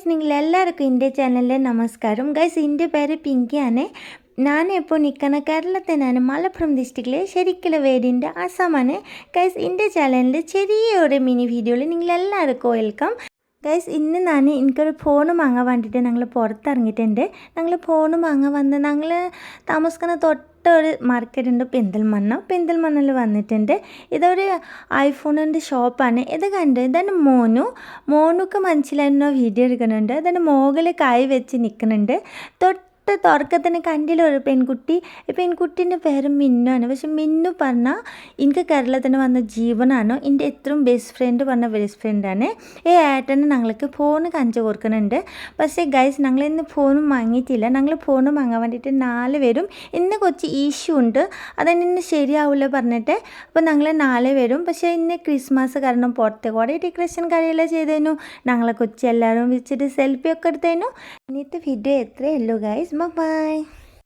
Guys നിങ്ങളെല്ലാവർക്കും എൻ്റെ ചാനലിലെ നമസ്കാരം. ഗൈസ് എൻ്റെ പേര് പിങ്കിയാണ്. ഞാനിപ്പോൾ നിൽക്കുന്ന കേരളത്തിനാണ്, മലപ്പുറം ഡിസ്ട്രിക്റ്റിലെ ശരിക്കുള്ള വേദിൻ്റെ ആസാമാണ്. ഗൈസ് എൻ്റെ ചാനലിൻ്റെ ചെറിയൊരു മിനി വീഡിയോയിൽ നിങ്ങളെല്ലാവർക്കും വെൽക്കം. ഗൈസ് ഇന്ന് എനിക്കൊരു ഫോൺ വാങ്ങാൻ വേണ്ടിയിട്ട് ഞങ്ങൾ പുറത്തിറങ്ങിയിട്ടുണ്ട്. ഞങ്ങൾ ഫോൺ വാങ്ങാൻ വന്ന് ഞങ്ങൾ താമസിക്കുന്ന തൊട്ടൊരു മാർക്കറ്റ് ഉണ്ട്, പെരിന്തൽമണ്ണയിൽ വന്നിട്ടുണ്ട്. ഇതൊരു ഐഫോണിൻ്റെ ഷോപ്പാണ്. ഇത് കണ്ട് ഇതാണ് മോനുക്ക് മനസ്സിലായിരുന്നോ വീഡിയോ എടുക്കുന്നുണ്ട്. അതിന് മുകളിൽ കൈ വെച്ച് നിൽക്കുന്നുണ്ട്. തുറക്കത്തിന് കണ്ടിലൊരു പെൺകുട്ടീൻ്റെ പേര് മിന്നുമാണ്. പക്ഷെ മിന്നു പറഞ്ഞാൽ എനിക്ക് കേരളത്തിന് വന്ന ജീവനാണ്. എൻ്റെ ഏറ്റവും ബെസ്റ്റ് ഫ്രണ്ട് പറഞ്ഞ ബെസ്റ്റ് ഫ്രണ്ടാണ്. ഈ ഏട്ടന് ഞങ്ങൾക്ക് ഫോൺ കാണിച്ചു കൊടുക്കുന്നുണ്ട്. പക്ഷേ ഗൈസ് ഞങ്ങൾ ഇന്ന് ഫോണും വാങ്ങിയിട്ടില്ല. ഞങ്ങൾ ഫോൺ വാങ്ങാൻ വേണ്ടിയിട്ട് 4 പേരും ഇന്ന് കുറച്ച് ഇഷ്യൂ ഉണ്ട്, അതിന് ഇന്ന് ശരിയാവില്ല പറഞ്ഞിട്ട്. അപ്പോൾ ഞങ്ങൾ 4 പേരും. പക്ഷേ ഇന്ന് ക്രിസ്മസ് കാരണം പുറത്തെ കുറേ ഡെക്കറേഷൻ കാര്യമെല്ലാം ചെയ്തേനു. ഞങ്ങളെ കൊച്ചി എല്ലാവരും വെച്ചിട്ട് സെൽഫി ഒക്കെ എടുത്തേനു. ഇന്നത്തെ വീഡിയോ എത്രയേ ഉള്ളൂ ഗൈസ്. Bye bye.